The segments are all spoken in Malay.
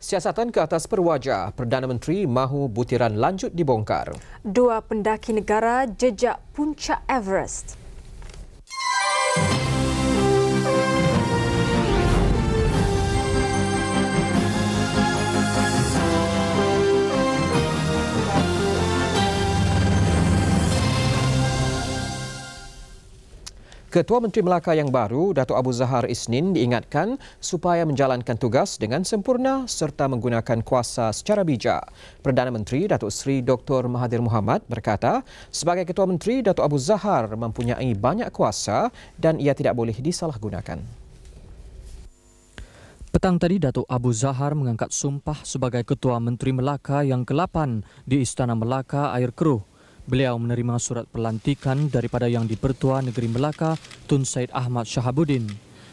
Siasatan ke atas perwajah, Perdana Menteri mahu butiran lanjut dibongkar. Dua pendaki negara jejak puncak Everest. Ketua Menteri Melaka yang baru, Datuk Abu Zahar Isnin diingatkan supaya menjalankan tugas dengan sempurna serta menggunakan kuasa secara bijak. Perdana Menteri Datuk Seri Dr. Mahathir Mohamad berkata, sebagai Ketua Menteri, Datuk Abu Zahar mempunyai banyak kuasa dan ia tidak boleh disalahgunakan. Petang tadi, Datuk Abu Zahar mengangkat sumpah sebagai Ketua Menteri Melaka yang ke-8 di Istana Melaka Air Keruh. Beliau menerima surat pelantikan daripada Yang di-Pertua Negeri Melaka, Tun Said Ahmad Shahabuddin.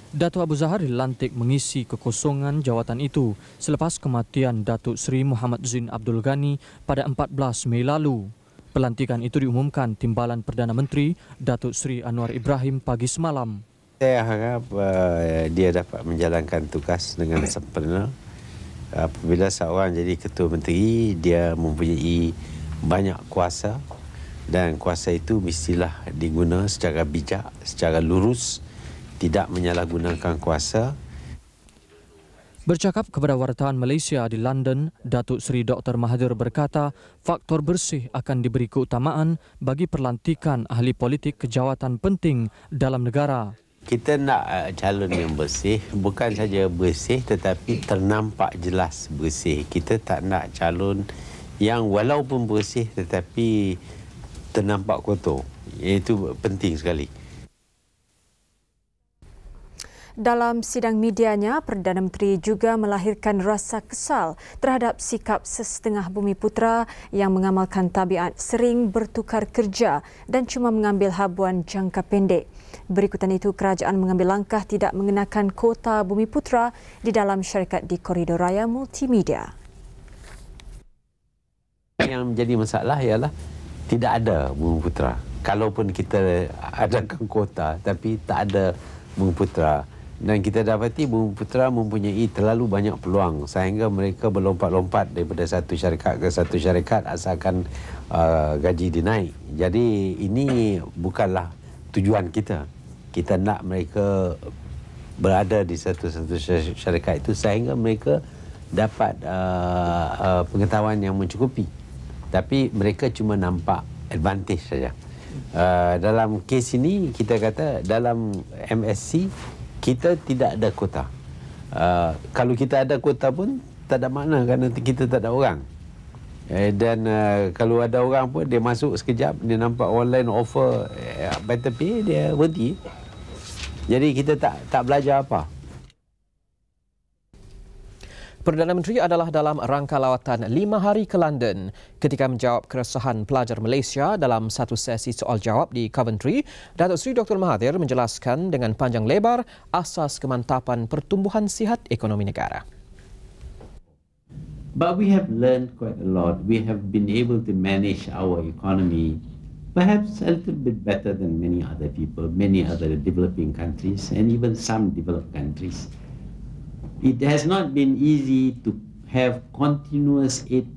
Datuk Abu Zahar dilantik mengisi kekosongan jawatan itu selepas kematian Datuk Seri Muhammad Zin Abdul Ghani pada 14 Mei lalu. Pelantikan itu diumumkan Timbalan Perdana Menteri Datuk Seri Anwar Ibrahim pagi semalam. Saya harap dia dapat menjalankan tugas dengan sempurna. Apabila seorang jadi Ketua Menteri, dia mempunyai banyak kuasa dan kuasa itu mestilah diguna secara bijak, secara lurus, tidak menyalahgunakan kuasa. Bercakap kepada wartawan Malaysia di London, Datuk Seri Dr. Mahathir berkata faktor bersih akan diberi keutamaan bagi perlantikan ahli politik kejawatan penting dalam negara. Kita nak calon yang bersih, bukan saja bersih tetapi ternampak jelas bersih. Kita tak nak calon yang walaupun bersih tetapi ternampak kotor. Itu penting sekali. Dalam sidang medianya, Perdana Menteri juga melahirkan rasa kesal terhadap sikap sesetengah Bumiputera yang mengamalkan tabiat sering bertukar kerja dan cuma mengambil habuan jangka pendek. Berikutan itu, kerajaan mengambil langkah tidak mengenakan kota Bumiputera di dalam syarikat di Koridor Raya Multimedia. Yang menjadi masalah ialah tidak ada Bumiputera. Kalaupun kita adakan kota tapi tak ada Bumiputera. Dan kita dapati Bumiputera mempunyai terlalu banyak peluang sehingga mereka berlompat-lompat daripada satu syarikat ke satu syarikat asalkan gaji dinaik. Jadi ini bukanlah tujuan kita. Kita nak mereka berada di satu-satu syarikat itu sehingga mereka dapat pengetahuan yang mencukupi. Tapi mereka cuma nampak advantage saja. Dalam kes ini kita kata dalam MSC kita tidak ada kota. Kalau kita ada kota pun tak ada makna kerana kita tak ada orang. Dan kalau ada orang pun dia masuk sekejap, dia nampak online offer better pay, dia berhenti. Jadi kita tak belajar apa. Perdana Menteri adalah dalam rangka lawatan 5 hari ke London. Ketika menjawab keresahan pelajar Malaysia dalam satu sesi soal jawab di Coventry, Datuk Seri Dr. Mahathir menjelaskan dengan panjang lebar asas kemantapan pertumbuhan sihat ekonomi negara. But we have learned quite a lot. We have been able to manage our economy perhaps a little bit better than many other people, many other developing countries, and even some developed countries. It has not been easy to have continuous 8%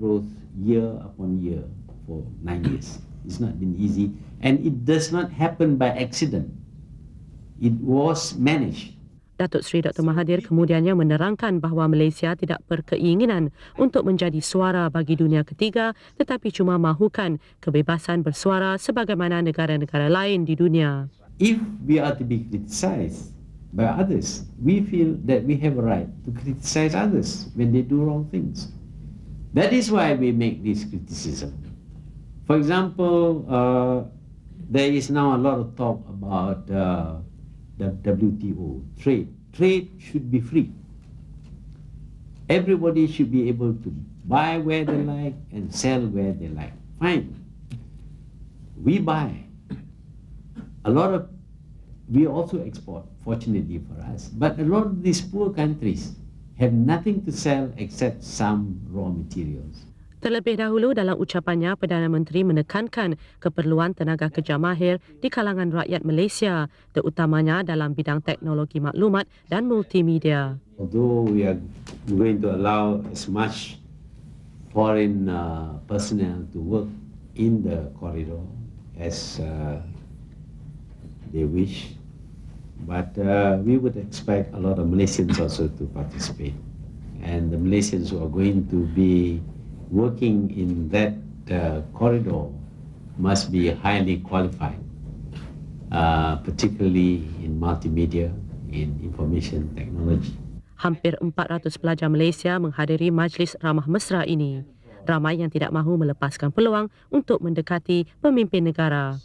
growth year upon year for 9 years. It's not been easy, and it does not happen by accident. It was managed. Datuk Seri Dr. Mahathir kemudiannya menerangkan bahawa Malaysia tidak berkeinginan untuk menjadi suara bagi dunia ketiga tetapi cuma mahukan kebebasan bersuara sebagaimana negara-negara lain di dunia. If we are to be criticized by others, we feel that we have a right to criticize others when they do wrong things. That is why we make this criticism. For example, there is now a lot of talk about the WTO, trade. Trade should be free. Everybody should be able to buy where they like and sell where they like. Fine. We buy. We also export, fortunately for us. But a lot of these poor countries have nothing to sell except some raw materials. Terlebih dahulu dalam ucapannya, Perdana Menteri menekankan keperluan tenaga kerja mahir di kalangan rakyat Malaysia, terutamanya dalam bidang teknologi maklumat dan multimedia. Although we are going to allow as much foreign personnel to work in the corridor as they wish, but we would expect a lot of Malaysians also to participate. And the Malaysians who are going to be working in that corridor must be highly qualified, particularly in multimedia, in information technology. Hampir 400 pelajar Malaysia menghadiri majlis ramah mesra ini. Ramai yang tidak mahu melepaskan peluang untuk mendekati pemimpin negara.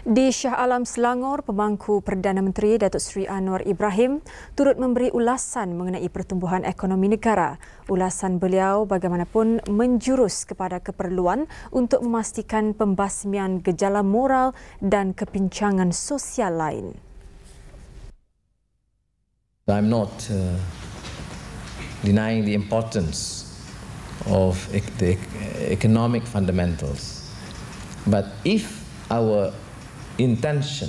Di Shah Alam, Selangor, pemangku Perdana Menteri Datuk Seri Anwar Ibrahim turut memberi ulasan mengenai pertumbuhan ekonomi negara. Ulasan beliau bagaimanapun menjurus kepada keperluan untuk memastikan pembasmian gejala moral dan kepincangan sosial lain. I'm not denying the importance of the economic fundamentals, but if our intention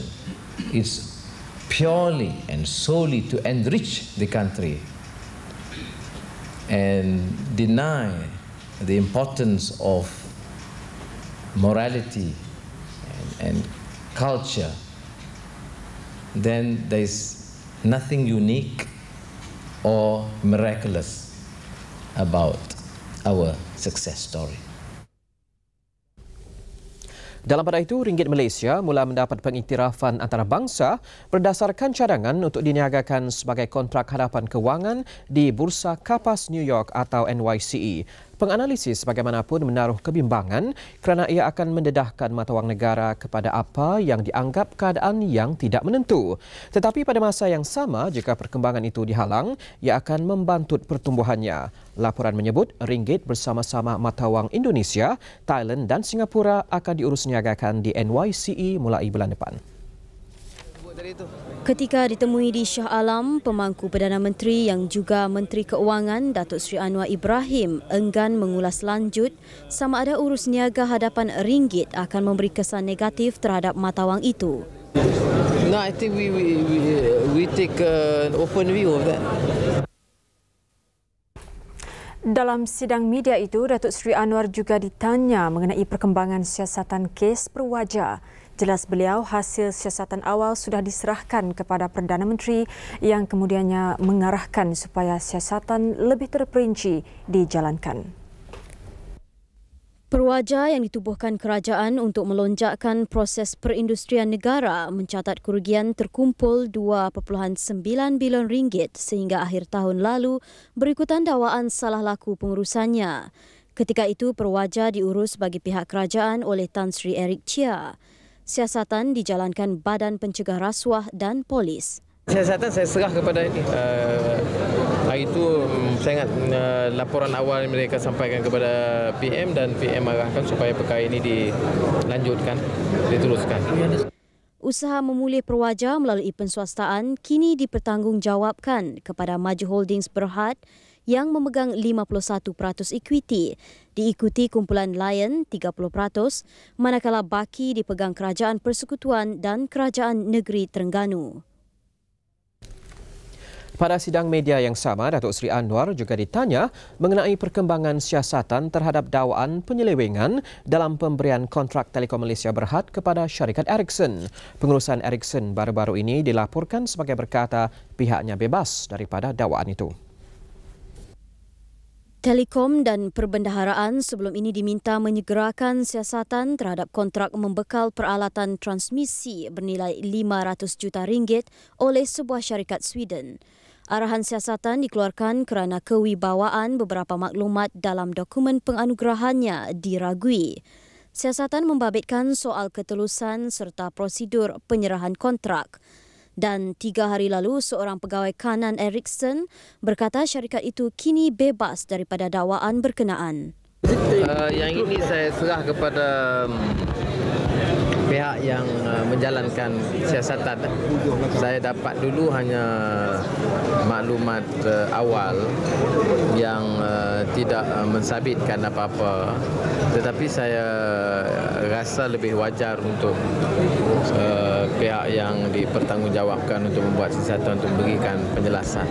is purely and solely to enrich the country and deny the importance of morality and culture, then there is nothing unique or miraculous about our success story. Dalam pada itu, ringgit Malaysia mula mendapat pengiktirafan antarabangsa berdasarkan cadangan untuk diniagakan sebagai kontrak hadapan kewangan di Bursa Kapas New York atau NYCE. Penganalisis bagaimanapun menaruh kebimbangan kerana ia akan mendedahkan mata wang negara kepada apa yang dianggap keadaan yang tidak menentu. Tetapi pada masa yang sama, jika perkembangan itu dihalang, ia akan membantut pertumbuhannya. Laporan menyebut ringgit bersama-sama mata wang Indonesia, Thailand dan Singapura akan diurus niagakan di NYCE mulai bulan depan. Ketika ditemui di Shah Alam, pemangku Perdana Menteri yang juga Menteri Keuangan Datuk Seri Anwar Ibrahim enggan mengulas lanjut sama ada urus niaga hadapan ringgit akan memberi kesan negatif terhadap mata wang itu. No, I think we take an open view of that. Dalam sidang media itu, Datuk Seri Anwar juga ditanya mengenai perkembangan siasatan kes Perwaja. Jelas beliau, hasil siasatan awal sudah diserahkan kepada Perdana Menteri yang kemudiannya mengarahkan supaya siasatan lebih terperinci dijalankan. Perwaja yang ditubuhkan kerajaan untuk melonjakkan proses perindustrian negara mencatat kerugian terkumpul 2.9 bilion ringgit sehingga akhir tahun lalu berikutan dakwaan salah laku pengurusannya. Ketika itu, Perwaja diurus bagi pihak kerajaan oleh Tan Sri Eric Chia. Siasatan dijalankan Badan Pencegah Rasuah dan Polis. Siasatan saya serah kepada ini. Hari itu saya ingat laporan awal mereka sampaikan kepada PM dan PM arahkan supaya perkara ini dilanjutkan, diteruskan. Usaha memulih Perwaja melalui penswastaan kini dipertanggungjawabkan kepada Maju Holdings Berhad yang memegang 51% ekuiti, diikuti kumpulan Lion 30%, manakala baki dipegang Kerajaan Persekutuan dan Kerajaan Negeri Terengganu. Pada sidang media yang sama, Datuk Seri Anwar juga ditanya mengenai perkembangan siasatan terhadap dakwaan penyelewengan dalam pemberian kontrak Telekom Malaysia Berhad kepada syarikat Ericsson. Pengurusan Ericsson baru-baru ini dilaporkan sebagai berkata pihaknya bebas daripada dakwaan itu. Telekom dan Perbendaharaan sebelum ini diminta menyegerakan siasatan terhadap kontrak membekal peralatan transmisi bernilai 500 juta ringgit oleh sebuah syarikat Sweden. Arahan siasatan dikeluarkan kerana kewibawaan beberapa maklumat dalam dokumen penganugerahannya diragui. Siasatan membabitkan soal ketelusan serta prosedur penyerahan kontrak. Dan 3 hari lalu, seorang pegawai kanan Ericsson berkata syarikat itu kini bebas daripada dakwaan berkenaan. Yang ini saya serah kepada pihak pihak yang menjalankan siasatan. Saya dapat dulu hanya maklumat awal yang tidak mensabitkan apa-apa, tetapi saya rasa lebih wajar untuk pihak yang dipertanggungjawabkan untuk membuat siasatan untuk memberikan penjelasan.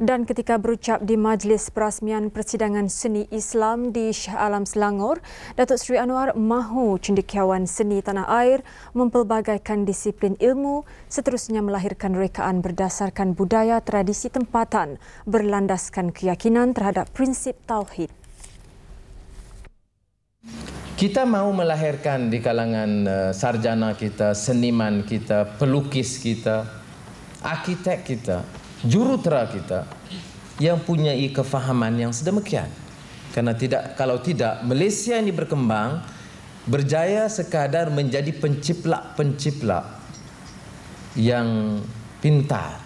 Dan ketika berucap di Majlis Perasmian Persidangan Seni Islam di Shah Alam Selangor, Datuk Seri Anwar mahu cendekiawan seni tanah air mempelbagaikan disiplin ilmu, seterusnya melahirkan rekaan berdasarkan budaya tradisi tempatan, berlandaskan keyakinan terhadap prinsip tauhid. Kita mahu melahirkan di kalangan sarjana kita, seniman kita, pelukis kita, arkitek kita, jurutera kita yang punya kefahaman yang sedemikian. Karena kalau tidak, Malaysia ini berkembang, berjaya sekadar menjadi penciplak-penciplak yang pintar,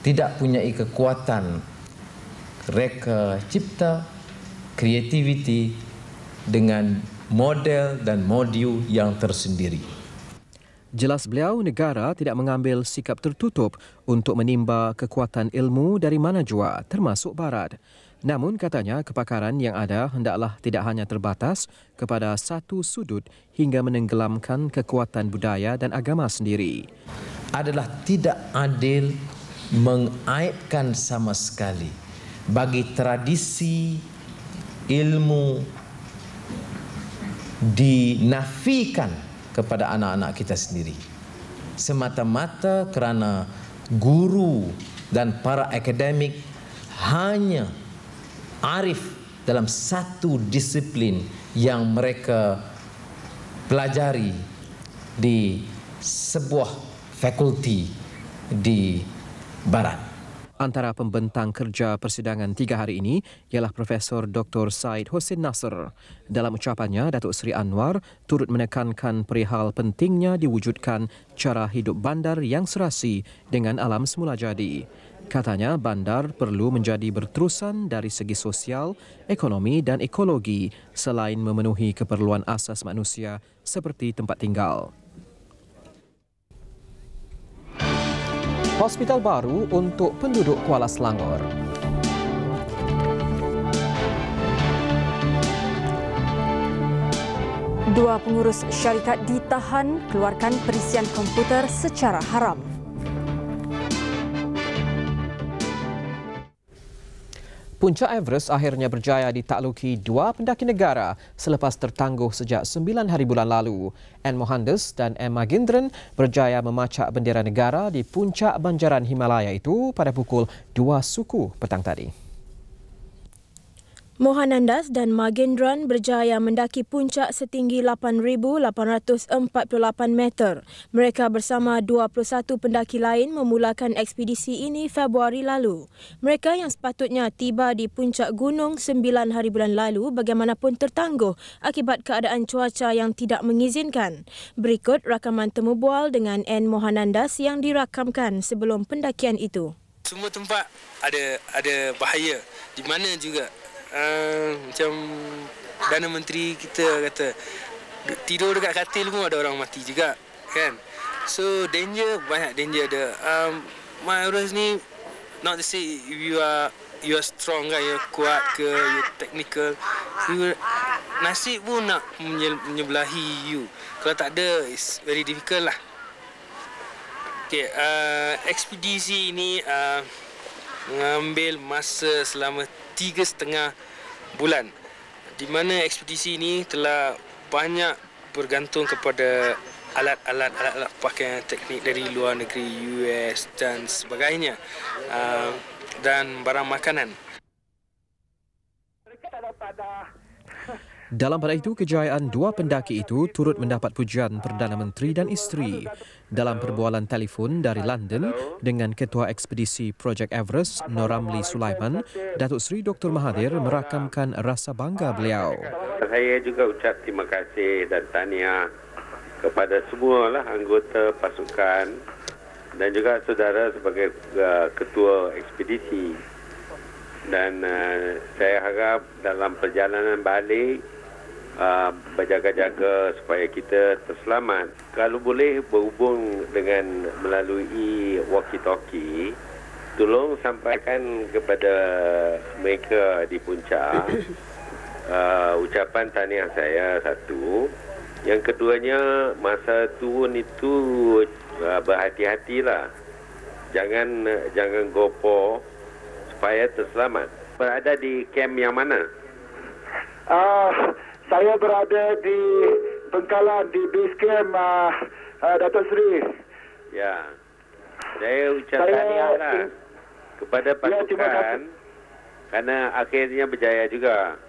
tidak punya kekuatan reka cipta, kreativiti dengan model dan modul yang tersendiri. Jelas beliau, negara tidak mengambil sikap tertutup untuk menimba kekuatan ilmu dari mana jua, termasuk barat. Namun katanya kepakaran yang ada hendaklah tidak hanya terbatas kepada satu sudut hingga menenggelamkan kekuatan budaya dan agama sendiri. Adalah tidak adil mengaibkan sama sekali bagi tradisi ilmu dinafikan kepada anak-anak kita sendiri, semata-mata kerana guru dan para akademik hanya arif dalam satu disiplin yang mereka pelajari di sebuah fakulti di barat. Antara pembentang kerja persidangan 3 hari ini ialah Profesor Dr. Syed Hossein Nasr. Dalam ucapannya, Datuk Seri Anwar turut menekankan perihal pentingnya diwujudkan cara hidup bandar yang serasi dengan alam semula jadi. Katanya bandar perlu menjadi berterusan dari segi sosial, ekonomi dan ekologi selain memenuhi keperluan asas manusia seperti tempat tinggal. Hospital baru untuk penduduk Kuala Selangor. Dua pengurus syarikat ditahan keluarkan perisian komputer secara haram. Puncak Everest akhirnya berjaya ditakluki 2 pendaki negara selepas tertangguh sejak 9 hari bulan lalu. N. Mohandes dan M. Magindran berjaya memacak bendera negara di puncak banjaran Himalaya itu pada pukul 2 suku petang tadi. Mohanandas dan Magindran berjaya mendaki puncak setinggi 8,848 meter. Mereka bersama 21 pendaki lain memulakan ekspedisi ini Februari lalu. Mereka yang sepatutnya tiba di puncak gunung 9 hari bulan lalu bagaimanapun tertangguh akibat keadaan cuaca yang tidak mengizinkan. Berikut rakaman temu bual dengan N. Mohanandas yang dirakamkan sebelum pendakian itu. Semua tempat ada bahaya. Di mana juga macam Perdana Menteri kita kata tidur dekat katil pun ada orang mati juga kan. So danger, banyak danger ada. My Everest ni not to say you are strong kan, you kuat ke, you technical, nasib pun nak menyebelahi you. Kalau tak ada, it's very difficult lah. Okay, ekspedisi ini mengambil masa selama 3,5 bulan, di mana ekspedisi ini telah banyak bergantung kepada alat-alat pakaian teknik dari luar negeri, US dan sebagainya, dan barang makanan. Dalam pada itu, kejayaan 2 pendaki itu turut mendapat pujian Perdana Menteri dan isteri. Dalam perbualan telefon dari London dengan Ketua Ekspedisi Projek Everest, Noramli Sulaiman, Datuk Seri Dr. Mahathir merakamkan rasa bangga beliau. Saya juga ucap terima kasih dan tahniah kepada semua anggota pasukan dan juga saudara sebagai Ketua Ekspedisi. Dan saya harap dalam perjalanan balik berjaga-jaga supaya kita terselamat. Kalau boleh berhubung dengan melalui walkie-talkie, tolong sampaikan kepada mereka di puncak ucapan tahniah saya satu. Yang keduanya, masa turun itu berhati-hatilah. Jangan gopoh supaya terselamat. Berada di kamp yang mana? Saya berada di Bengkalan, di base camp Datuk Seri. Ya. Saya ucap tahniahlah kepada pasukan kerana akhirnya berjaya juga.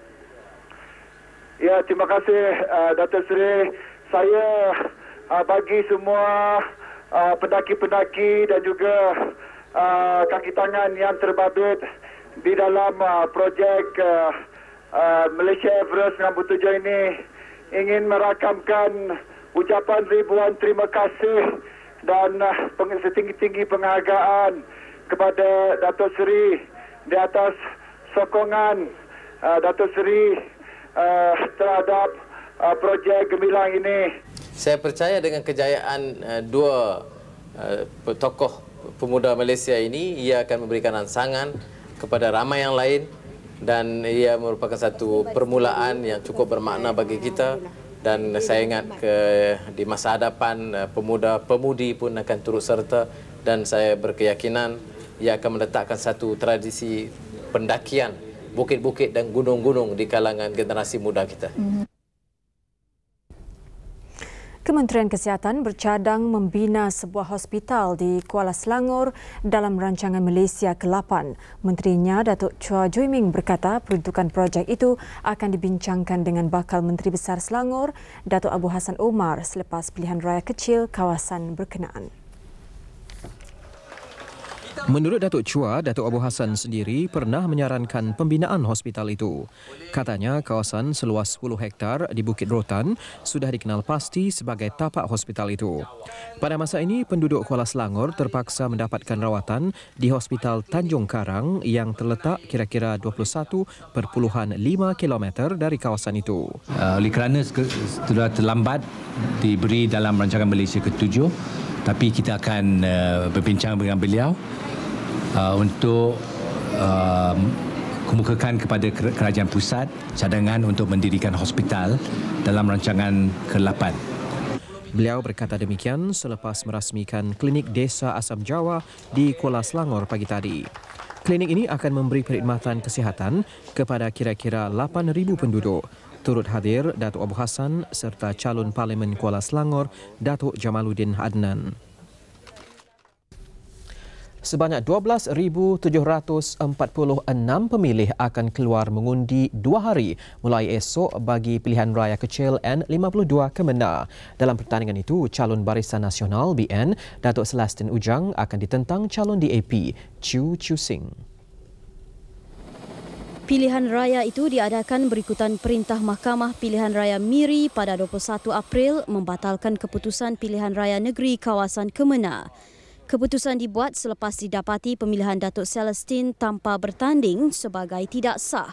Ya, terima kasih Datuk Seri. Saya bagi semua pendaki-pendaki dan juga kaki tangan yang terbabit di dalam projek Malaysia Everest 97 ini ingin merakamkan ucapan ribuan terima kasih dan setinggi-tinggi penghargaan kepada Datuk Seri di atas sokongan Datuk Seri terhadap projek gemilang ini. Saya percaya dengan kejayaan dua tokoh pemuda Malaysia ini, ia akan memberikan rangsangan kepada ramai yang lain dan ia merupakan satu permulaan yang cukup bermakna bagi kita. Dan saya ingat di masa hadapan pemuda-pemudi pun akan turut serta dan saya berkeyakinan ia akan meletakkan satu tradisi pendakian bukit-bukit dan gunung-gunung di kalangan generasi muda kita. Kementerian Kesihatan bercadang membina sebuah hospital di Kuala Selangor dalam rancangan Malaysia ke-8. Menterinya Datuk Chua Joo Ming berkata peruntukan projek itu akan dibincangkan dengan Bakal Menteri Besar Selangor, Datuk Abu Hassan Omar selepas pilihan raya kecil kawasan berkenaan. Menurut Datuk Chua, Datuk Abu Hassan sendiri pernah menyarankan pembinaan hospital itu. Katanya kawasan seluas 10 hektar di Bukit Rotan sudah dikenal pasti sebagai tapak hospital itu. Pada masa ini, penduduk Kuala Selangor terpaksa mendapatkan rawatan di Hospital Tanjung Karang yang terletak kira-kira 21.5 km dari kawasan itu. Oleh kerana sudah terlambat diberi dalam rancangan Malaysia ke-7, tapi kita akan berbincang dengan beliau untuk kemukakan kepada kerajaan pusat cadangan untuk mendirikan hospital dalam rancangan ke-8. Beliau berkata demikian selepas merasmikan klinik Desa Asam Jawa di Kuala Selangor pagi tadi. Klinik ini akan memberi perkhidmatan kesihatan kepada kira-kira 8,000 penduduk. Turut hadir Datuk Abu Hassan serta calon Parlimen Kuala Selangor, Datuk Jamaluddin Adnan. Sebanyak 12,746 pemilih akan keluar mengundi 2 hari mulai esok bagi pilihan raya kecil N52 Kemenang. Dalam pertandingan itu, calon Barisan Nasional BN, Datuk Celestin Ujang akan ditentang calon DAP, Chew Chew Sing. Pilihan raya itu diadakan berikutan perintah Mahkamah Pilihan Raya Miri pada 21 April membatalkan keputusan pilihan raya negeri kawasan Kemenang. Keputusan dibuat selepas didapati pemilihan Datuk Celestin tanpa bertanding sebagai tidak sah.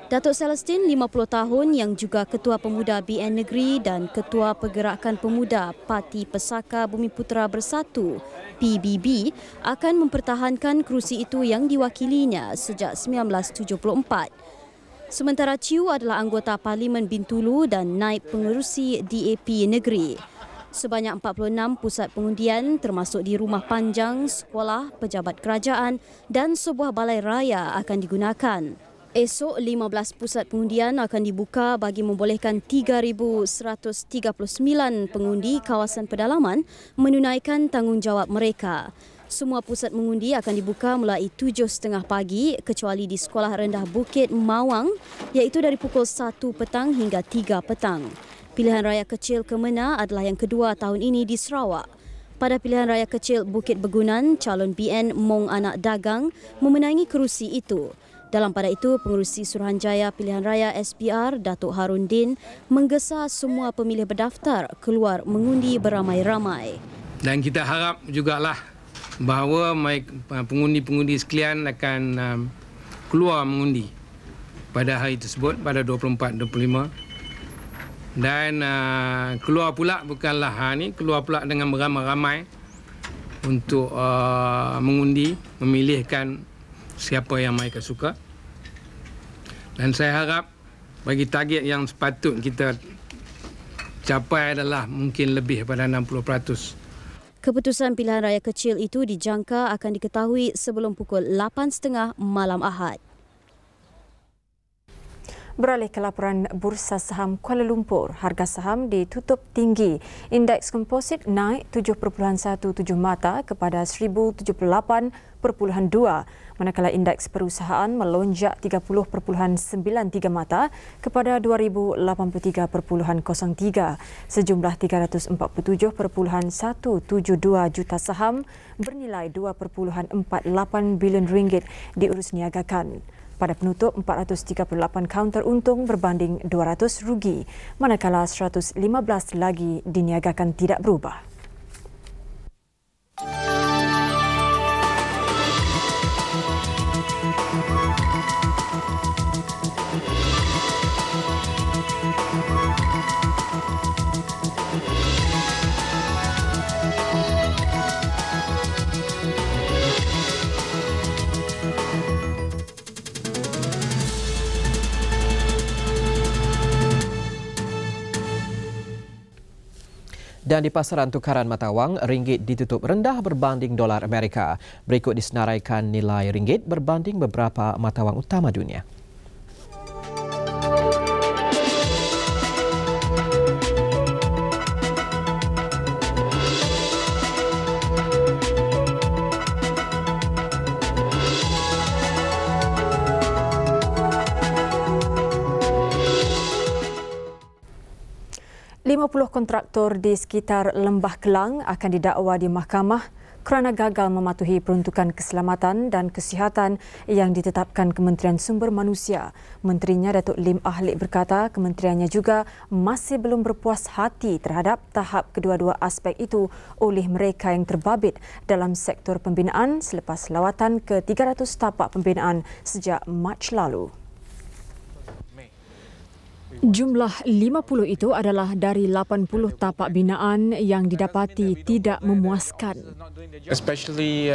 Datuk Celestin, 50 tahun yang juga Ketua Pemuda BN Negeri dan Ketua Pergerakan Pemuda Parti Pesaka Bumiputera Bersatu PBB akan mempertahankan kerusi itu yang diwakilinya sejak 1974. Sementara Chew adalah anggota Parlimen Bintulu dan naib pengerusi DAP Negeri. Sebanyak 46 pusat pengundian termasuk di rumah panjang, sekolah, pejabat kerajaan dan sebuah balai raya akan digunakan. Esok, 15 pusat pengundian akan dibuka bagi membolehkan 3,139 pengundi kawasan pedalaman menunaikan tanggungjawab mereka. Semua pusat mengundi akan dibuka mulai 7.30 pagi kecuali di Sekolah Rendah Bukit Mawang iaitu dari pukul 1 petang hingga 3 petang. Pilihan raya kecil Kemenang adalah yang kedua tahun ini di Sarawak. Pada pilihan raya kecil Bukit Begunan, calon BN Mong Anak Dagang memenangi kerusi itu. Dalam pada itu, pengerusi Suruhanjaya Pilihan Raya SPR, Datuk Harun Din, menggesa semua pemilih berdaftar keluar mengundi beramai-ramai. Dan kita harap jugalah bahawa pengundi-pengundi sekalian akan keluar mengundi pada hari tersebut, pada 24-25. Dan keluar pula bukanlah keluar pula dengan beramai-ramai untuk mengundi, memilihkan siapa yang mereka suka. Dan saya harap bagi target yang sepatut kita capai adalah mungkin lebih daripada 60%. Keputusan pilihan raya kecil itu dijangka akan diketahui sebelum pukul 8.30 malam Ahad. Beralih ke laporan Bursa Saham Kuala Lumpur, harga saham ditutup tinggi. Indeks komposit naik 7.17 mata kepada 1078.2, manakala indeks perusahaan melonjak 30.93 mata kepada 2083.03. Sejumlah 347.172 juta saham bernilai 2.48 bilion ringgit diurus niagakan. Pada penutup, 438 kaunter untung berbanding 200 rugi, manakala 115 lagi diniagakan tidak berubah. Dan di pasaran tukaran mata wang, ringgit ditutup rendah berbanding dolar Amerika. Berikut disenaraikan nilai ringgit berbanding beberapa mata wang utama dunia. Puluh kontraktor di sekitar Lembah Kelang akan didakwa di mahkamah kerana gagal mematuhi peruntukan keselamatan dan kesihatan yang ditetapkan Kementerian Sumber Manusia. Menterinya Datuk Lim Ah Lik berkata kementeriannya juga masih belum berpuas hati terhadap tahap kedua-dua aspek itu oleh mereka yang terbabit dalam sektor pembinaan selepas lawatan ke 300 tapak pembinaan sejak Mac lalu. Jumlah 50 itu adalah dari 80 tapak binaan yang didapati tidak memuaskan. Especially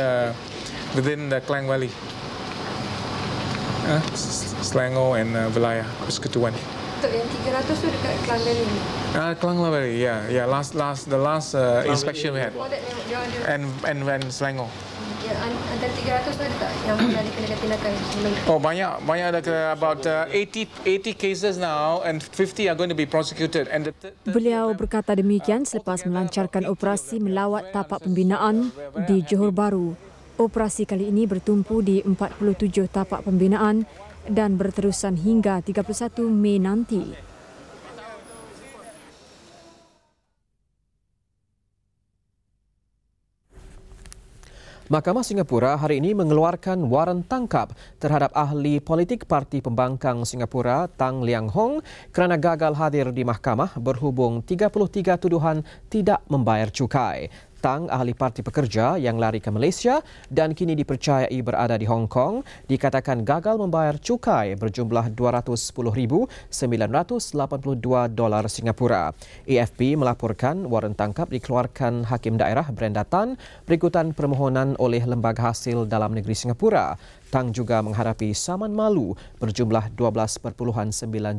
within the Klang Valley, Selangor and Wilayah Persekutuan. Yang 300 tu dekat Klang Valley. Klang Valley, yeah. The last inspection we had, and Selangor. Antara 300 tu ada tak yang pernah dikenakan tindakan sebelum? Oh, banyak ada about 80 cases now and 50 are going to be prosecuted. And Beliau berkata demikian selepas melancarkan operasi melawat tapak pembinaan di Johor Bahru. Operasi kali ini bertumpu di 47 tapak pembinaan dan berterusan hingga 31 Mei nanti. Mahkamah Singapura hari ini mengeluarkan waran tangkap terhadap ahli politik Parti Pembangkang Singapura Tang Liang Hong kerana gagal hadir di mahkamah berhubung 33 tuduhan tidak membayar cukai. Tang, ahli Parti Pekerja yang lari ke Malaysia dan kini dipercayai berada di Hong Kong, dikatakan gagal membayar cukai berjumlah $210,982 Singapura. AFP melaporkan waran tangkap dikeluarkan Hakim Daerah Brenda Tan berikutan permohonan oleh Lembaga Hasil Dalam Negeri Singapura. Tang juga menghadapi saman malu berjumlah $12.9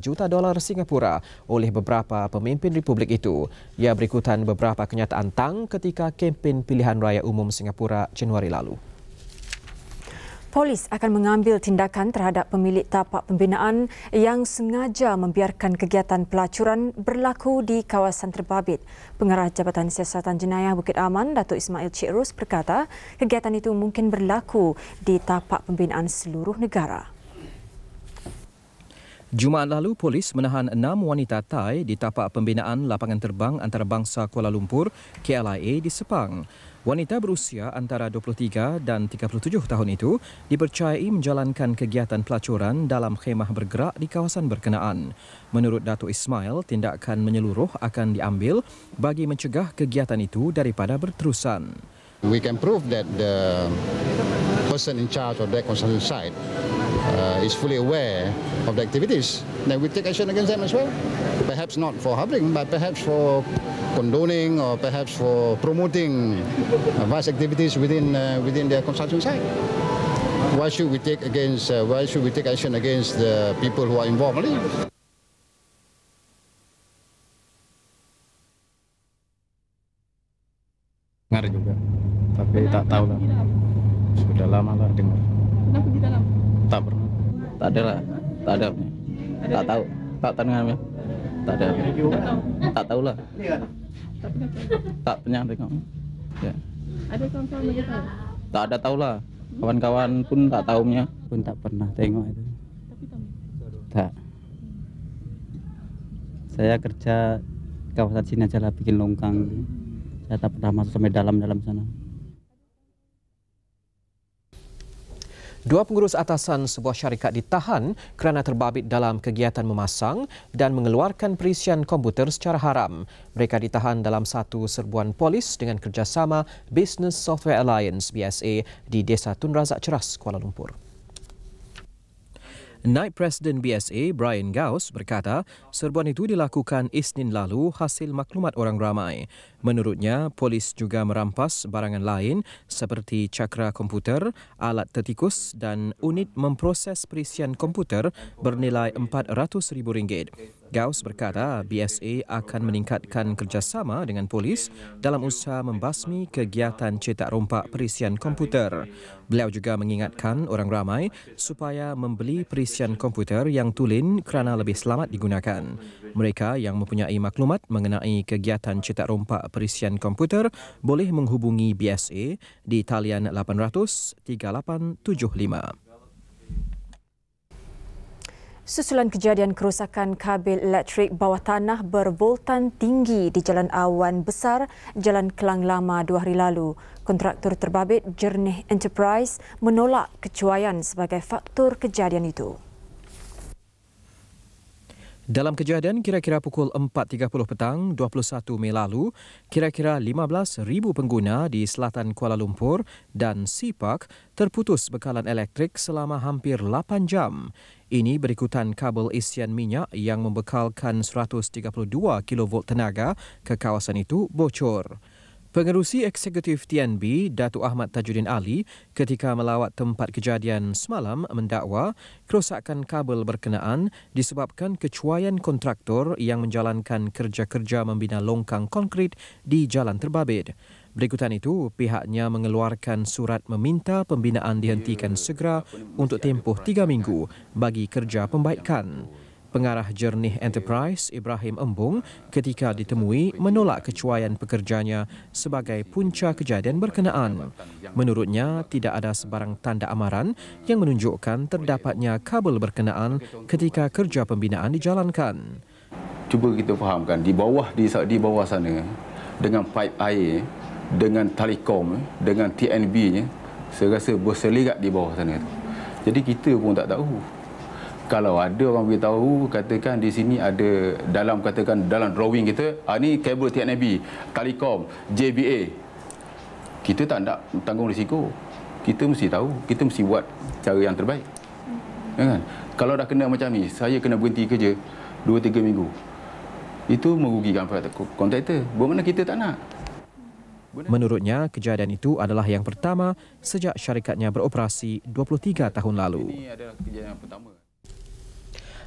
juta Singapura oleh beberapa pemimpin republik itu. Ia berikutan beberapa kenyataan Tang ketika kempen pilihan raya umum Singapura Januari lalu. Polis akan mengambil tindakan terhadap pemilik tapak pembinaan yang sengaja membiarkan kegiatan pelacuran berlaku di kawasan terbabit. Pengarah Jabatan Siasatan Jenayah Bukit Aman, Datuk Ismail Cik Ros berkata, kegiatan itu mungkin berlaku di tapak pembinaan seluruh negara. Jumaat lalu, polis menahan 6 wanita Thai di tapak pembinaan lapangan terbang antarabangsa Kuala Lumpur, KLIA di Sepang. Wanita berusia antara 23 dan 37 tahun itu dipercayai menjalankan kegiatan pelacuran dalam khemah bergerak di kawasan berkenaan. Menurut Datuk Ismail, tindakan menyeluruh akan diambil bagi mencegah kegiatan itu daripada berterusan. We can prove that the person in charge of that construction site is fully aware of the activities, then we take action against them as well. Perhaps not for harboring, but perhaps for condoning or perhaps for promoting vice activities within their construction site. Why should we take action against the people who are involved? Dengar juga, tapi tak tahu lah. Sudah lama lah dengar. Kenapa di dalam? Tak pernah. Tak ada lah. Tak ada. Tak tahu. Tak dengar ya. Tak ada. Tak tahu lah. Tak pernah dengar. Ya. Ada kawan-kawan yang tahu? Tak ada tahu lah. Kawan-kawan pun tak tahunya. Pun tak pernah tengok itu. Tapi tahu? Tak. Saya kerja kawasan sini aja lah, bikin longkang. Saya tak pernah masuk sampai dalam sana. Dua pengurus atasan sebuah syarikat ditahan kerana terbabit dalam kegiatan memasang dan mengeluarkan perisian komputer secara haram. Mereka ditahan dalam satu serbuan polis dengan kerjasama Business Software Alliance (BSA) di Desa Tun Razak Ceras, Kuala Lumpur. Naib Presiden BSA, Brian Gauss, berkata serbuan itu dilakukan Isnin lalu hasil maklumat orang ramai. Menurutnya, polis juga merampas barangan lain seperti cakra komputer, alat tertikus dan unit memproses perisian komputer bernilai RM400,000. Gauss berkata BSA akan meningkatkan kerjasama dengan polis dalam usaha membasmi kegiatan cetak rompak perisian komputer. Beliau juga mengingatkan orang ramai supaya membeli perisian komputer yang tulen kerana lebih selamat digunakan. Mereka yang mempunyai maklumat mengenai kegiatan cetak rompak perisian komputer boleh menghubungi BSA di talian 800 3875. Susulan kejadian kerosakan kabel elektrik bawah tanah bervoltan tinggi di Jalan Awan Besar, Jalan Kelang Lama 2 hari lalu, kontraktor terbabit Jernih Enterprise menolak kecuaian sebagai faktor kejadian itu. Dalam kejadian kira-kira pukul 4.30 petang 21 Mei lalu, kira-kira 15,000 pengguna di selatan Kuala Lumpur dan Sea Park terputus bekalan elektrik selama hampir 8 jam. Ini berikutan kabel isian minyak yang membekalkan 132 kV tenaga ke kawasan itu bocor. Pengerusi Eksekutif TNB, Datuk Ahmad Tajuddin Ali, ketika melawat tempat kejadian semalam mendakwa kerosakan kabel berkenaan disebabkan kecuaian kontraktor yang menjalankan kerja-kerja membina longkang konkrit di jalan terbabit. Berikutan itu, pihaknya mengeluarkan surat meminta pembinaan dihentikan segera untuk tempoh 3 minggu bagi kerja pembaikan. Pengarah Jernih Enterprise, Ibrahim Embung, ketika ditemui menolak kecuaian pekerjanya sebagai punca kejadian berkenaan. Menurutnya, tidak ada sebarang tanda amaran yang menunjukkan terdapatnya kabel berkenaan ketika kerja pembinaan dijalankan. Cuba kita fahamkan, di bawah sana, dengan pipe air, dengan Telekom, dengan TNB-nya, saya rasa berselirat di bawah sana. Jadi kita pun tak tahu. Kalau ada orang beritahu, katakan di sini ada dalam drawing kita, ni kabel TNB, Telekom, JBA. Kita tak nak tanggung risiko. Kita mesti tahu, kita mesti buat cara yang terbaik. Ya kan? Kalau dah kena macam ni, saya kena berhenti kerja 2-3 minggu. Itu merugikan kontraktor. Bermakna kita tak nak. Menurutnya, kejadian itu adalah yang pertama sejak syarikatnya beroperasi 23 tahun lalu. Ini adalah kejadian yang pertama.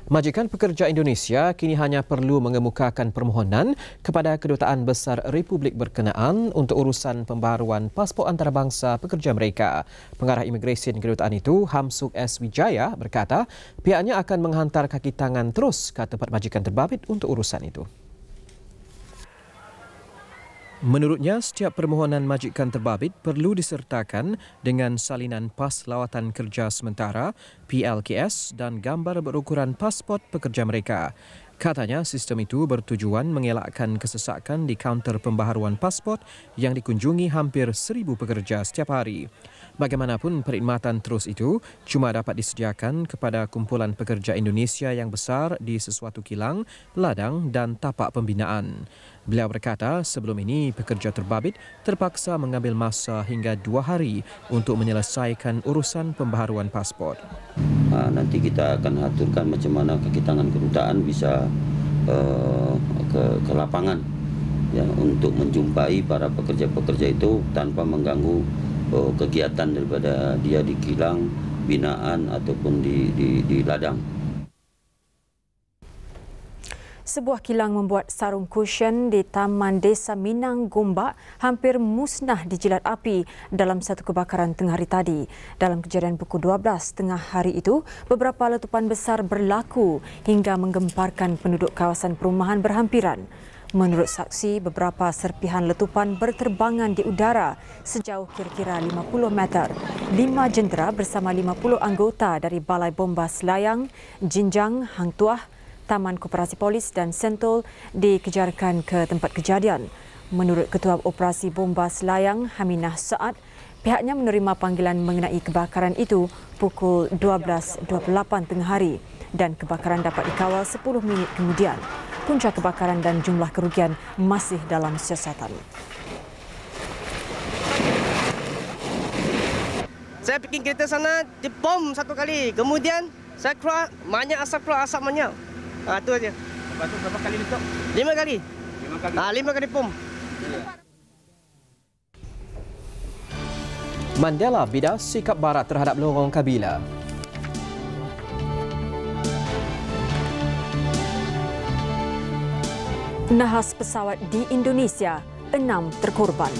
Majikan Pekerja Indonesia kini hanya perlu mengemukakan permohonan kepada Kedutaan Besar Republik berkenaan untuk urusan pembaharuan pasport antarabangsa pekerja mereka. Pengarah Imigresen Kedutaan itu, Hamsuk S. Wijaya, berkata pihaknya akan menghantar kaki tangan terus ke tempat majikan terbabit untuk urusan itu. Menurutnya, setiap permohonan majikan terbabit perlu disertakan dengan salinan pas lawatan kerja sementara, PLKS dan gambar berukuran pasport pekerja mereka. Katanya, sistem itu bertujuan mengelakkan kesesakan di kaunter pembaharuan pasport yang dikunjungi hampir 1,000 pekerja setiap hari. Bagaimanapun, perkhidmatan terus itu cuma dapat disediakan kepada kumpulan pekerja Indonesia yang besar di sesuatu kilang, ladang dan tapak pembinaan. Beliau berkata sebelum ini pekerja terbabit terpaksa mengambil masa hingga 2 hari untuk menyelesaikan urusan pembaharuan pasport. nanti kita akan aturkan macam mana kaki tangan kedutaan bisa ke lapangan ya, untuk menjumpai para pekerja-pekerja itu tanpa mengganggu kegiatan daripada dia di kilang, binaan ataupun di ladang. Sebuah kilang membuat sarung kusyen di Taman Desa Minang Gombak hampir musnah dijilat api dalam satu kebakaran tengah hari tadi. Dalam kejadian pukul 12 tengah hari itu, beberapa letupan besar berlaku hingga menggemparkan penduduk kawasan perumahan berhampiran. Menurut saksi, beberapa serpihan letupan berterbangan di udara sejauh kira-kira 50 meter. 5 jentera bersama 50 anggota dari Balai Bomba Selayang, Jinjang, Hang Tuah, Taman Koperasi Polis dan Sentul dikejarkan ke tempat kejadian. Menurut Ketua Operasi Bomba Selayang, Haminah Saad, pihaknya menerima panggilan mengenai kebakaran itu pukul 12.28 tengah hari dan kebakaran dapat dikawal 10 minit kemudian. Punca kebakaran dan jumlah kerugian masih dalam siasatan. Saya pergi kereta sana, dia bom satu kali. Kemudian saya keluar, banyak asap keluar, asap banyak. Itu aja. Lepas tu berapa kali letup? 5 kali. 5 kali bom. Mandela bidas sikap barat terhadap lorong Kabila. Nahas pesawat di Indonesia, 6 terkorban.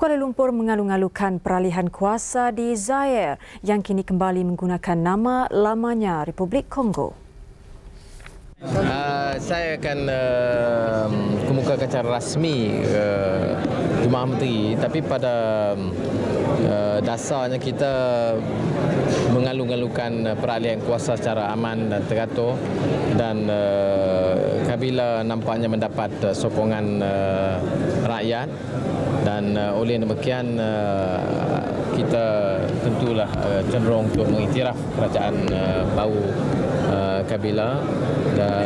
Kuala Lumpur mengalu-alukan peralihan kuasa di Zaire yang kini kembali menggunakan nama lamanya Republik Kongo. Saya akan kemukakan secara rasmi Jemaah Menteri, tapi pada dasarnya kita mengalu-alukan peralihan kuasa secara aman dan teratur, dan Kabila nampaknya mendapat sokongan rakyat, dan oleh demikian kita tentulah cenderung untuk mengiktiraf kerajaan baru Kabila,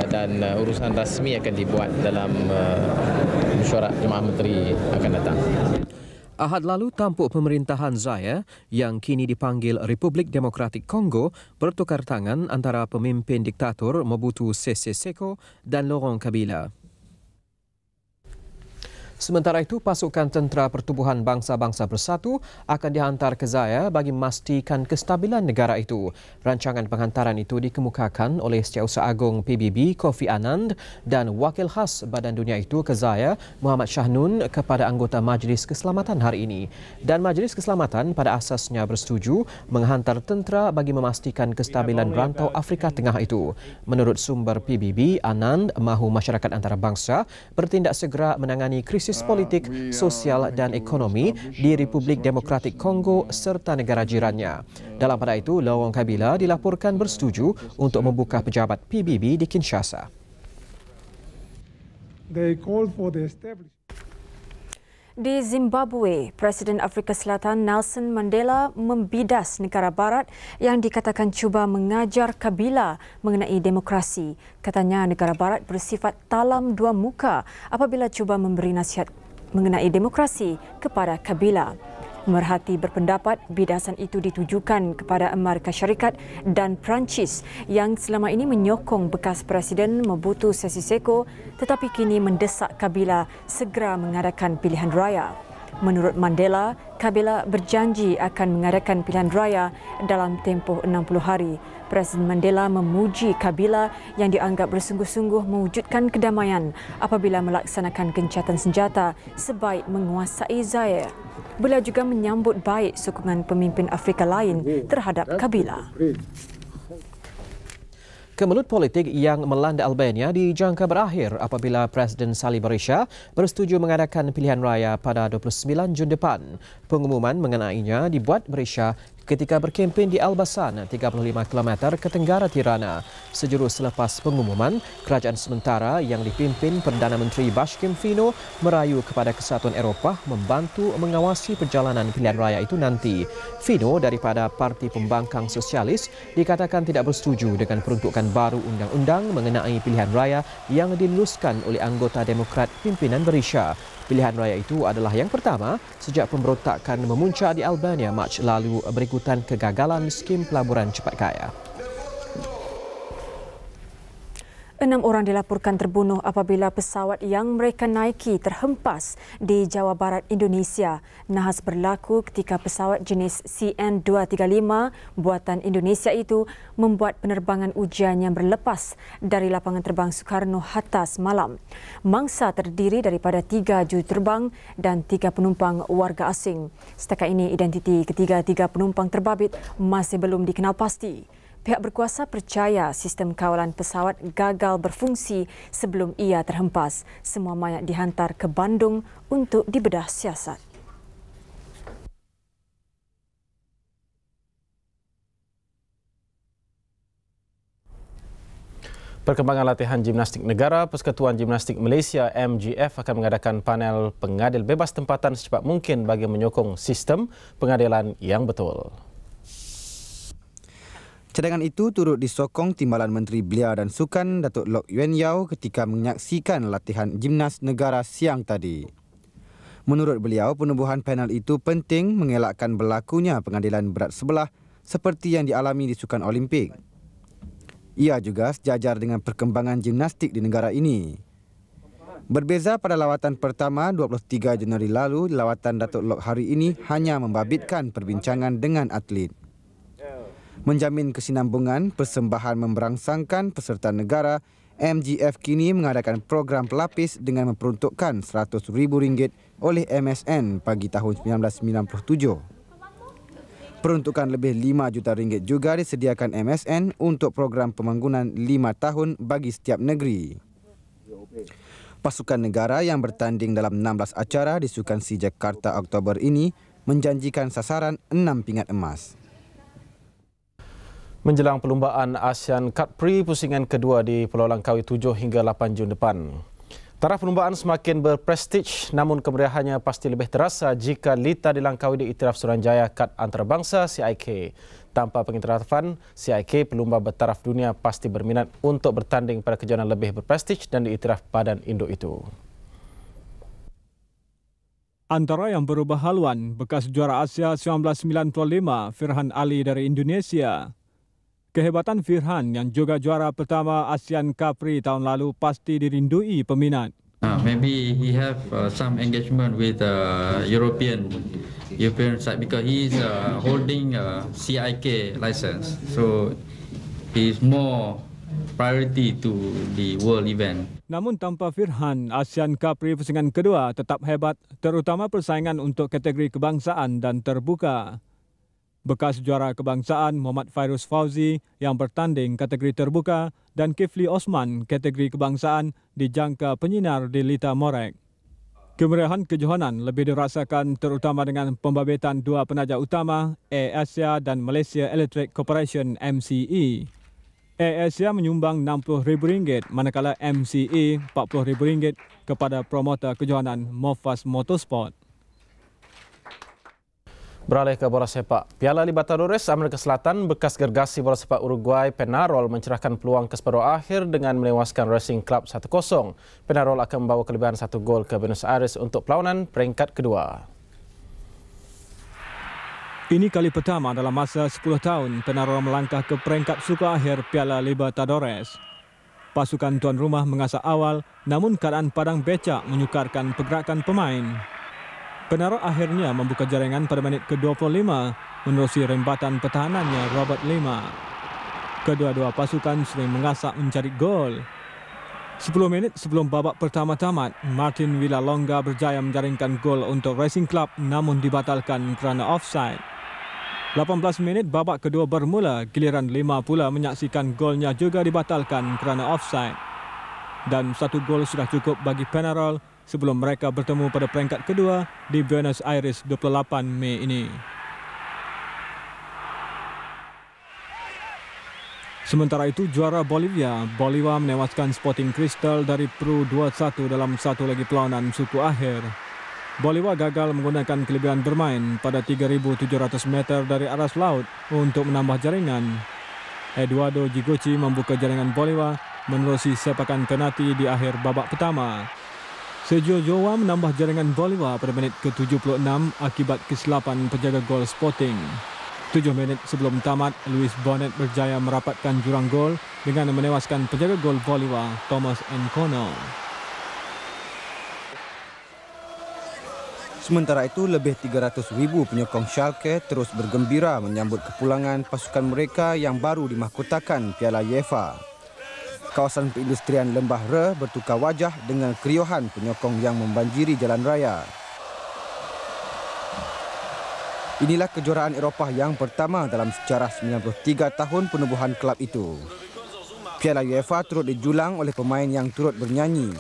dan urusan rasmi akan dibuat dalam mesyuarat Jemaah Menteri akan datang. Ahad lalu, tampuk pemerintahan Zaire yang kini dipanggil Republik Demokratik Kongo bertukar tangan antara pemimpin diktator Mobutu Sese Seko dan Laurent Kabila. Sementara itu, pasukan Tentera Pertubuhan Bangsa-Bangsa Bersatu akan dihantar ke Zaire bagi memastikan kestabilan negara itu. Rancangan penghantaran itu dikemukakan oleh Setiausaha Agung PBB Kofi Annan dan Wakil Khas Badan Dunia itu ke Zaire Muhammad Shahnun kepada anggota Majlis Keselamatan hari ini. Dan Majlis Keselamatan pada asasnya bersetuju menghantar tentera bagi memastikan kestabilan rantau Afrika Tengah itu. Menurut sumber PBB, Annan mahu masyarakat antarabangsa bertindak segera menangani krisis politik, sosial dan ekonomi di Republik Demokratik Kongo serta negara jirannya. Dalam pada itu, Laurent Kabila dilaporkan bersetuju untuk membuka pejabat PBB di Kinshasa. Di Zimbabwe, Presiden Afrika Selatan Nelson Mandela membidas negara barat yang dikatakan cuba mengajar Kabila mengenai demokrasi. Katanya negara barat bersifat talam dua muka apabila cuba memberi nasihat mengenai demokrasi kepada Kabila. Merhati berpendapat bidasan itu ditujukan kepada Amerika Syarikat dan Perancis yang selama ini menyokong bekas Presiden Mobutu Sese Seko tetapi kini mendesak Kabila segera mengadakan pilihan raya. Menurut Mandela, Kabila berjanji akan mengadakan pilihan raya dalam tempoh 60 hari. Presiden Mandela memuji Kabila yang dianggap bersungguh-sungguh mewujudkan kedamaian apabila melaksanakan gencatan senjata sebaik menguasai Zaire. Beliau juga menyambut baik sokongan pemimpin Afrika lain terhadap Kabila. Kemelut politik yang melanda Albania dijangka berakhir apabila Presiden Sali Berisha bersetuju mengadakan pilihan raya pada 29 Jun depan. Pengumuman mengenainya dibuat Berisha ketika berkempen di Elbasan, 35 km ke tenggara Tirana. Sejurus selepas pengumuman, kerajaan sementara yang dipimpin Perdana Menteri Bashkim Fino merayu kepada Kesatuan Eropah membantu mengawasi perjalanan pilihan raya itu nanti. Fino daripada Parti Pembangkang Sosialis dikatakan tidak bersetuju dengan peruntukan baru undang-undang mengenai pilihan raya yang diluluskan oleh anggota Demokrat pimpinan Berisha. Pilihan raya itu adalah yang pertama sejak pemberontakan memuncak di Albania Mac lalu berikutan kegagalan skim pelaburan cepat kaya. 6 orang dilaporkan terbunuh apabila pesawat yang mereka naiki terhempas di Jawa Barat, Indonesia. Nahas berlaku ketika pesawat jenis CN235 buatan Indonesia itu membuat penerbangan ujian yang berlepas dari lapangan terbang Soekarno-Hatta semalam. Mangsa terdiri daripada 3 juruterbang dan 3 penumpang warga asing. Setakat ini identiti ketiga-tiga penumpang terbabit masih belum dikenal pasti. Pihak berkuasa percaya sistem kawalan pesawat gagal berfungsi sebelum ia terhempas. Semua mayat dihantar ke Bandung untuk dibedah siasat. Perkembangan latihan gimnastik negara, Persekutuan Gimnastik Malaysia MGF akan mengadakan panel pengadil bebas tempatan secepat mungkin bagi menyokong sistem pengadilan yang betul. Cadangan itu turut disokong Timbalan Menteri Belia dan Sukan Datuk Lok Yuan Yau ketika menyaksikan latihan gimnas negara siang tadi. Menurut beliau, penubuhan panel itu penting mengelakkan berlakunya pengadilan berat sebelah seperti yang dialami di Sukan Olimpik. Ia juga sejajar dengan perkembangan gimnastik di negara ini. Berbeza pada lawatan pertama 23 Januari lalu, lawatan Datuk Lok hari ini hanya membabitkan perbincangan dengan atlet. Menjamin kesinambungan persembahan memberangsangkan peserta negara, MGF kini mengadakan program pelapis dengan memperuntukkan RM100,000 oleh MSN pagi tahun 1997. Peruntukan lebih RM5 juta juga disediakan MSN untuk program pembangunan 5 tahun bagi setiap negeri. Pasukan negara yang bertanding dalam 16 acara di Sukan Si Jakarta Oktober ini menjanjikan sasaran 6 pingat emas. Menjelang perlumbaan ASEAN Cup Prix pusingan kedua di Pulau Langkawi 7 hingga 8 Jun depan. Taraf perlumbaan semakin berprestij namun kemeriahannya pasti lebih terasa jika Lita di Langkawi diiktiraf Suruhanjaya Kad Antarabangsa CIK. Tanpa pengiktirafan CIK, pelumba bertaraf dunia pasti berminat untuk bertanding pada kejuaraan lebih berprestij dan diiktiraf badan induk itu. Antara yang berubah haluan, bekas juara Asia 1995 Firhan Ali dari Indonesia. Kehebatan Firhan yang juga juara pertama ASEAN Cup Prix tahun lalu pasti dirindui peminat. Maybe he have some engagement with European side because he is holding a CIK license. So he is more priority to the world event. Namun tanpa Firhan, ASEAN Cup Prix pusingan kedua tetap hebat, terutama persaingan untuk kategori kebangsaan dan terbuka. Bekas juara kebangsaan Muhammad Fairuz Fauzi yang bertanding kategori terbuka dan Kifli Osman kategori kebangsaan dijangka penyinar di Lita Morek. Kemeriahan kejohanan lebih dirasakan terutama dengan pembabitan dua penaja utama Air Asia dan Malaysia Electric Corporation MCE. Air Asia menyumbang RM60,000 manakala MCE RM40,000 kepada promotor kejohanan Mofas Motorsport. Beralih ke bola sepak. Piala Libertadores Amerika Selatan, bekas gergasi bola sepak Uruguay Peñarol mencerahkan peluang ke separuh akhir dengan menewaskan Racing Club 1-0. Peñarol akan membawa kelebihan 1 gol ke Buenos Aires untuk perlawanan peringkat kedua. Ini kali pertama dalam masa 10 tahun Peñarol melangkah ke peringkat suku akhir Piala Libertadores. Pasukan tuan rumah mengasah awal, namun keadaan padang becak menyukarkan pergerakan pemain. Peñarol akhirnya membuka jaringan pada minit ke-25 menerusi rembatan pertahanannya Robert Lima. Kedua-dua pasukan sering mengasak mencari gol. 10 minit sebelum babak pertama tamat, Martin Villalonga berjaya menjaringkan gol untuk Racing Club namun dibatalkan kerana offside. 18 minit babak kedua bermula, giliran 5 pula menyaksikan golnya juga dibatalkan kerana offside. Dan 1 gol sudah cukup bagi Penarol sebelum mereka bertemu pada peringkat kedua di Buenos Aires 28 Mei ini. Sementara itu, juara Bolivia menewaskan Sporting Cristal dari Peru 2-1 dalam satu lagi perlawanan suku akhir. Bolivia gagal menggunakan kelebihan bermain pada 3,700 meter dari aras laut untuk menambah jaringan. Eduardo Gigochi membuka jaringan Bolivia menerusi sepakan penalti di akhir babak pertama. Sergio Jowa menambah jaringan Bolivia pada menit ke-76 akibat kesilapan penjaga gol Sporting. 7 minit sebelum tamat, Luis Bonet berjaya merapatkan jurang gol dengan menewaskan penjaga gol Bolivia, Thomas Encono. Sementara itu, lebih 300,000 penyokong Schalke terus bergembira menyambut kepulangan pasukan mereka yang baru dimahkotakan Piala UEFA. Kawasan perindustrian Lembah Re bertukar wajah dengan keriuhan penyokong yang membanjiri jalan raya. Inilah kejuaraan Eropah yang pertama dalam sejarah 93 tahun penubuhan kelab itu. Piala UEFA turut dijulang oleh pemain yang turut bernyanyi.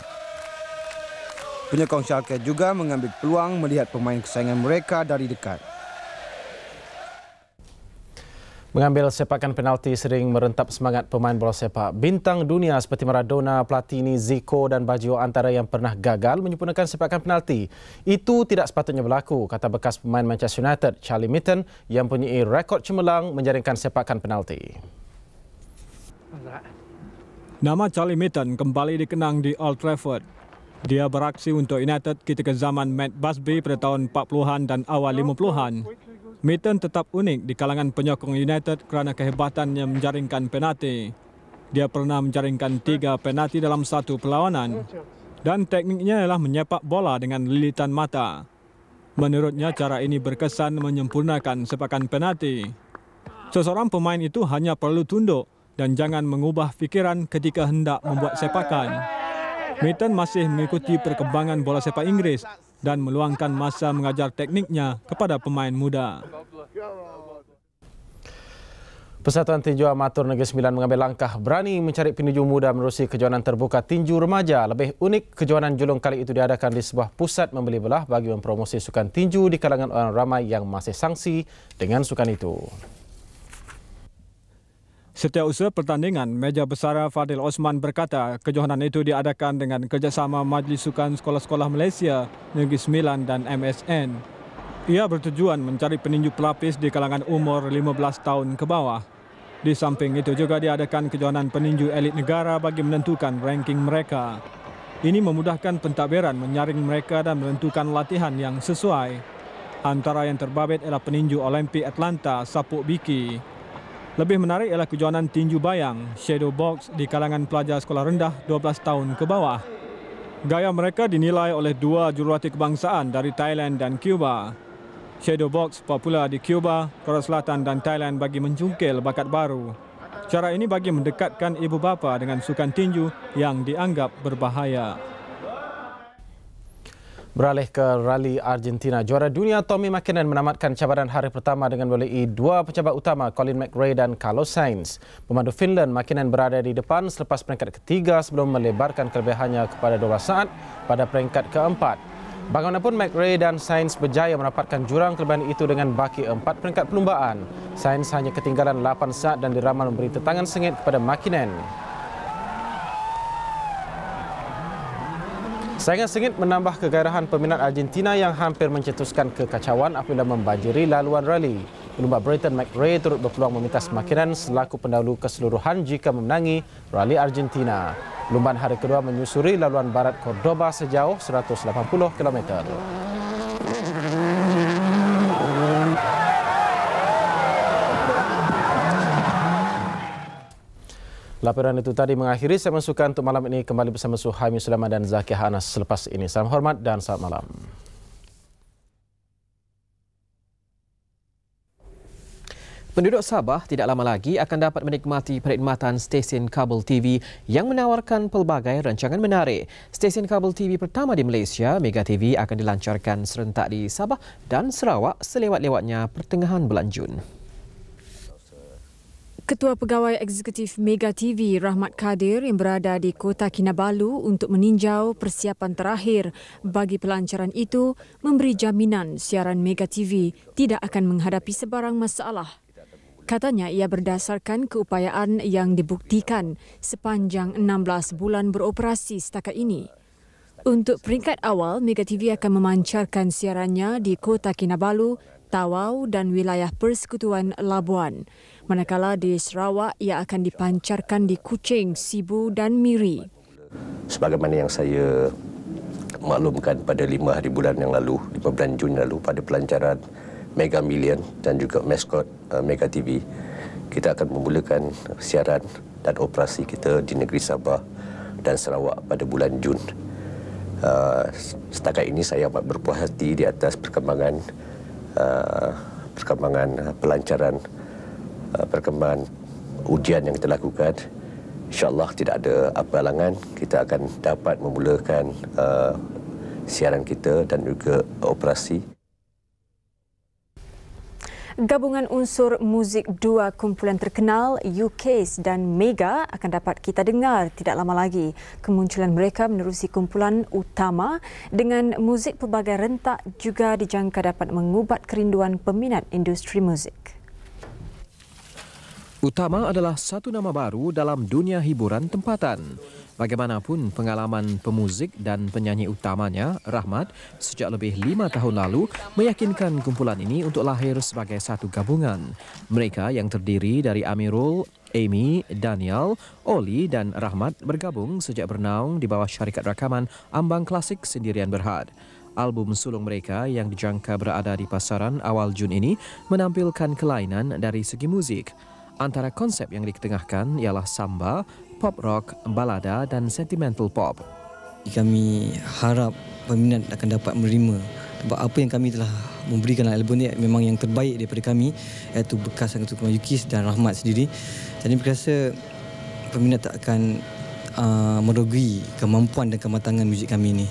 Penyokong Schalke juga mengambil peluang melihat pemain kesayangan mereka dari dekat. Mengambil sepakan penalti sering merentap semangat pemain bola sepak. Bintang dunia seperti Maradona, Platini, Zico dan Baggio antara yang pernah gagal menyempurnakan sepakan penalti. Itu tidak sepatutnya berlaku, kata bekas pemain Manchester United, Charlie Mitten, yang mempunyai rekod cemerlang menjaringkan sepakan penalti. Nama Charlie Mitten kembali dikenang di Old Trafford. Dia beraksi untuk United ketika zaman Matt Busby pada tahun 40-an dan awal 50-an. Mitten tetap unik di kalangan penyokong United kerana kehebatannya menjaringkan penalti. Dia pernah menjaringkan 3 penalti dalam satu perlawanan. Dan tekniknya ialah menyepak bola dengan lilitan mata. Menurutnya, cara ini berkesan menyempurnakan sepakan penalti. Seseorang pemain itu hanya perlu tunduk dan jangan mengubah fikiran ketika hendak membuat sepakan. Mitten masih mengikuti perkembangan bola sepak Inggeris dan meluangkan masa mengajar tekniknya kepada pemain muda. Persatuan Tinju Amatur Negeri Sembilan mengambil langkah berani mencari peninju muda menerusi kejohanan terbuka tinju remaja. Lebih unik, kejohanan julung kali itu diadakan di sebuah pusat membeli belah bagi mempromosi sukan tinju di kalangan orang ramai yang masih sangsi dengan sukan itu. Setiausaha pertandingan, Meja Besara Fadil Osman berkata kejohanan itu diadakan dengan kerjasama Majlis Sukan Sekolah-Sekolah Malaysia, Negeri Sembilan dan MSN. Ia bertujuan mencari peninju pelapis di kalangan umur 15 tahun ke bawah. Di samping itu juga diadakan kejohanan peninju elit negara bagi menentukan ranking mereka. Ini memudahkan pentadbiran menyaring mereka dan menentukan latihan yang sesuai. Antara yang terbabit ialah peninju Olimpik Atlanta, Sapuk Biki. Lebih menarik ialah kejohanan tinju bayang, shadow box di kalangan pelajar sekolah rendah 12 tahun ke bawah. Gaya mereka dinilai oleh 2 jurulatih kebangsaan dari Thailand dan Cuba. Shadow box popular di Cuba, Korea Selatan dan Thailand bagi mencungkil bakat baru. Cara ini bagi mendekatkan ibu bapa dengan sukan tinju yang dianggap berbahaya. Beralih ke rali Argentina, juara dunia Tommy McKinnon menamatkan cabaran hari pertama dengan melalui 2 pencabar utama Colin McRae dan Carlos Sainz. Pemandu Finland, McKinnon berada di depan selepas peringkat ketiga sebelum melebarkan kelebihannya kepada 12 saat pada peringkat keempat. Bagaimanapun, McRae dan Sainz berjaya mendapatkan jurang kelebihan itu dengan baki 4 peringkat perlumbaan. Sainz hanya ketinggalan 8 saat dan diramal memberi tentangan sengit kepada McKinnon. Saingan sengit menambah kegairahan peminat Argentina yang hampir mencetuskan kekacauan apabila membanjiri laluan rali. Pelumba Britain McRae turut berpeluang memintas McKinnon selaku pendahulu keseluruhan jika memenangi rali Argentina. Perlumbaan hari kedua menyusuri laluan barat Cordoba sejauh 180 km. Laporan itu tadi mengakhiri segmen sukan untuk malam ini. Kembali bersama Suhaimi Sulaiman dan Zaki Hanas selepas ini. Salam hormat dan selamat malam. Penduduk Sabah tidak lama lagi akan dapat menikmati perkhidmatan stesen kabel TV yang menawarkan pelbagai rancangan menarik. Stesen kabel TV pertama di Malaysia, Mega TV, akan dilancarkan serentak di Sabah dan Sarawak selewat-lewatnya pertengahan bulan Jun. Ketua Pegawai Eksekutif Mega TV Rahmat Kadir yang berada di Kota Kinabalu untuk meninjau persiapan terakhir bagi pelancaran itu memberi jaminan siaran Mega TV tidak akan menghadapi sebarang masalah. Katanya ia berdasarkan keupayaan yang dibuktikan sepanjang 16 bulan beroperasi setakat ini. Untuk peringkat awal, Mega TV akan memancarkan siarannya di Kota Kinabalu, Tawau dan wilayah Persekutuan Labuan. Manakala di Sarawak, ia akan dipancarkan di Kuching, Sibu dan Miri. Sebagaimana yang saya maklumkan pada 5 hari bulan yang lalu, 5 bulan Jun lalu, pada pelancaran Mega Million dan juga maskot Mega TV, kita akan memulakan siaran dan operasi kita di negeri Sabah dan Sarawak pada bulan Jun. Setakat ini saya amat berpuas hati di atas perkembangan pelancaran, perkembangan ujian yang kita lakukan. InsyaAllah tidak ada apa halangan, kita akan dapat memulakan siaran kita dan juga operasi. Gabungan unsur muzik dua kumpulan terkenal UK's dan Mega akan dapat kita dengar tidak lama lagi. Kemunculan mereka menerusi kumpulan utama dengan muzik pelbagai rentak juga dijangka dapat mengubat kerinduan peminat industri muzik. Utama adalah satu nama baru dalam dunia hiburan tempatan. Bagaimanapun pengalaman pemuzik dan penyanyi utamanya, Rahmat, sejak lebih 5 tahun lalu meyakinkan kumpulan ini untuk lahir sebagai satu gabungan. Mereka yang terdiri dari Amirul, Amy, Daniel, Oli dan Rahmat bergabung sejak bernaung di bawah syarikat rakaman Ambang Klasik Sendirian Berhad. Album sulung mereka yang dijangka berada di pasaran awal Jun ini menampilkan kelainan dari segi muzik. Antara konsep yang diketengahkan ialah samba, pop rock, balada dan sentimental pop. Kami harap peminat akan dapat menerima sebab apa yang kami telah memberikan dalam album ini memang yang terbaik daripada kami, iaitu bekas anggota UK's dan Rahmat sendiri. Jadi berasa peminat tak akan merugi kemampuan dan kematangan muzik kami ini.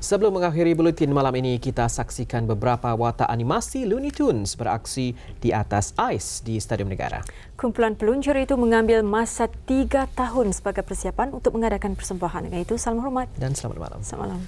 Sebelum mengakhiri buletin malam ini, kita saksikan beberapa watak animasi Looney Tunes beraksi di atas ais di Stadium Negara. Kumpulan peluncur itu mengambil masa 3 tahun sebagai persiapan untuk mengadakan persembahan. Dengan itu, salam hormat dan selamat malam. Selamat malam.